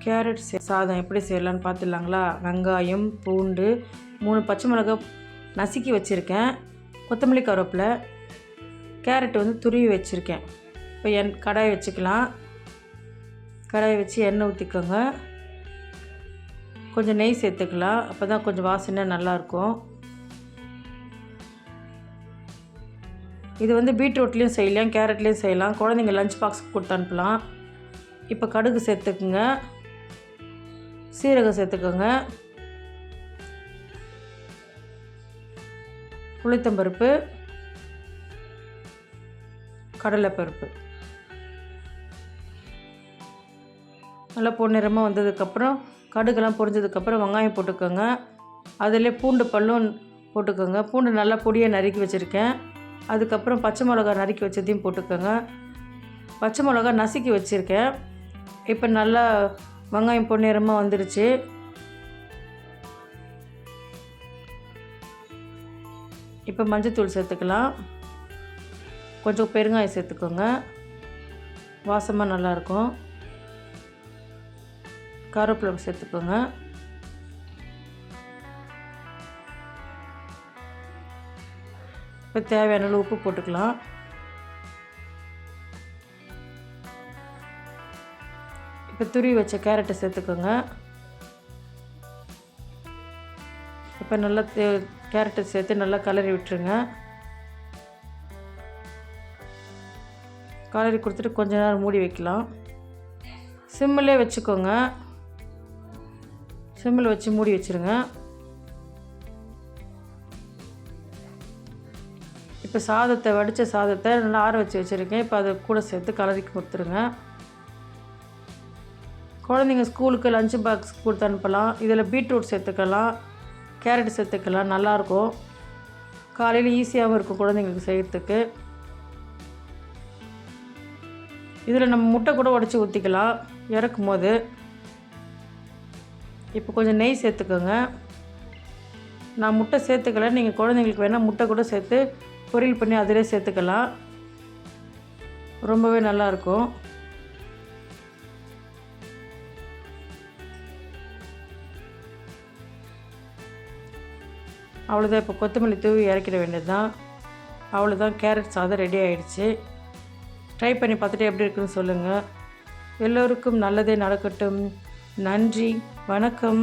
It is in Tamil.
கேரட் சாதம் எப்படி செய்யலான்னு பார்த்துடலாங்களா. வெங்காயம், பூண்டு, 3 பச்சை மிளகாய் நசுக்கி வச்சுருக்கேன், கொத்தமல்லி, கருவேப்பிலை, கேரட் துருவி வச்சுருக்கேன். இப்போ கடாயை வச்சுக்கலாம். கடாயை வச்சு எண்ணெய் ஊற்றிக்கோங்க. கொஞ்சம் நெய் சேர்த்துக்கலாம், அப்போ தான் கொஞ்சம் வாசனை நல்லாயிருக்கும். இது பீட்ரூட்லேயும் செய்யலாம், கேரட்லேயும் செய்யலாம். குழந்தைங்க லஞ்ச் பாக்ஸுக்கு கொடுத்து அனுப்பலாம். இப்போ கடுகு சேர்த்துக்குங்க, சீரகம் சேர்த்துக்கோங்க, உளுத்தம்பருப்பு, கடலைப்பருப்பு நல்லா பொன்னிறமாக வந்ததுக்கப்புறம் கடுகெல்லாம் பொரிஞ்சதுக்கப்புறம் வெங்காயம் போட்டுக்கோங்க. அதிலே பூண்டு பல்லும் போட்டுக்கோங்க. பூண்டு நல்லா பொடியை நறுக்கி வச்சுருக்கேன். அதுக்கப்புறம் பச்சை மிளகா நறுக்கி வச்சதையும் போட்டுக்கோங்க. பச்சை மிளகா நசுக்கி வச்சுருக்கேன். இப்போ நல்லா வெங்காயம் பொன்னிறமாக வந்துடுச்சு. இப்போ மஞ்சத்தூள் சேர்த்துக்கலாம். கொஞ்சம் பெருங்காயம் சேர்த்துக்கோங்க, வாசமாக நல்லாயிருக்கும். கருவேப்பிலை சேர்த்துக்கோங்க. இப்போ தேவையான அளவு உப்பு போட்டுக்கலாம். இப்போ துருவி வச்ச கேரட்டை சேர்த்துக்கோங்க. இப்போ நல்லா கேரட்டை சேர்த்து நல்லா கலரி விட்டுருங்க. கலரி கொடுத்துட்டு கொஞ்ச நேரம் மூடி வைக்கலாம். சிம்மிலே வச்சுக்கோங்க. சிம்மில் வச்சு மூடி வச்சுருங்க. இப்போ வடித்த சாதத்தை நல்லா ஆற வச்சு வச்சுருக்கேன். இப்போ அதை கூட சேர்த்து கலரி கொடுத்துருங்க. குழந்தைங்க ஸ்கூலுக்கு லஞ்ச் பாக்ஸ் கொடுத்து அனுப்பலாம். இதில் பீட்ரூட் சேர்த்துக்கலாம், கேரட் சேர்த்துக்கலாம், நல்லாயிருக்கும். காலையில் ஈஸியாகவும் இருக்கும் குழந்தைங்களுக்கு செய்கிறதுக்கு. இதில் நம்ம முட்டை கூட உடச்சி ஊற்றிக்கலாம் இறக்கும் போது. இப்போ கொஞ்சம் நெய் சேர்த்துக்கோங்க. நான் முட்டை சேர்த்துக்கல, நீங்கள் குழந்தைங்களுக்கு வேணால் முட்டை கூட சேர்த்து பொரியல் பண்ணி அதிலே சேர்த்துக்கலாம், ரொம்பவே நல்லாயிருக்கும். அவ்வளோதான். இப்போ கொத்தமல்லி தூவி இறக்கிட வேண்டியது தான். அவ்வளோதான், கேரட் சாதம் ரெடி ஆகிடுச்சு. ட்ரை பண்ணி பார்த்துட்டு எப்படி இருக்குன்னு சொல்லுங்கள். எல்லோருக்கும் நல்லதே நடக்கட்டும். நன்றி, வணக்கம்.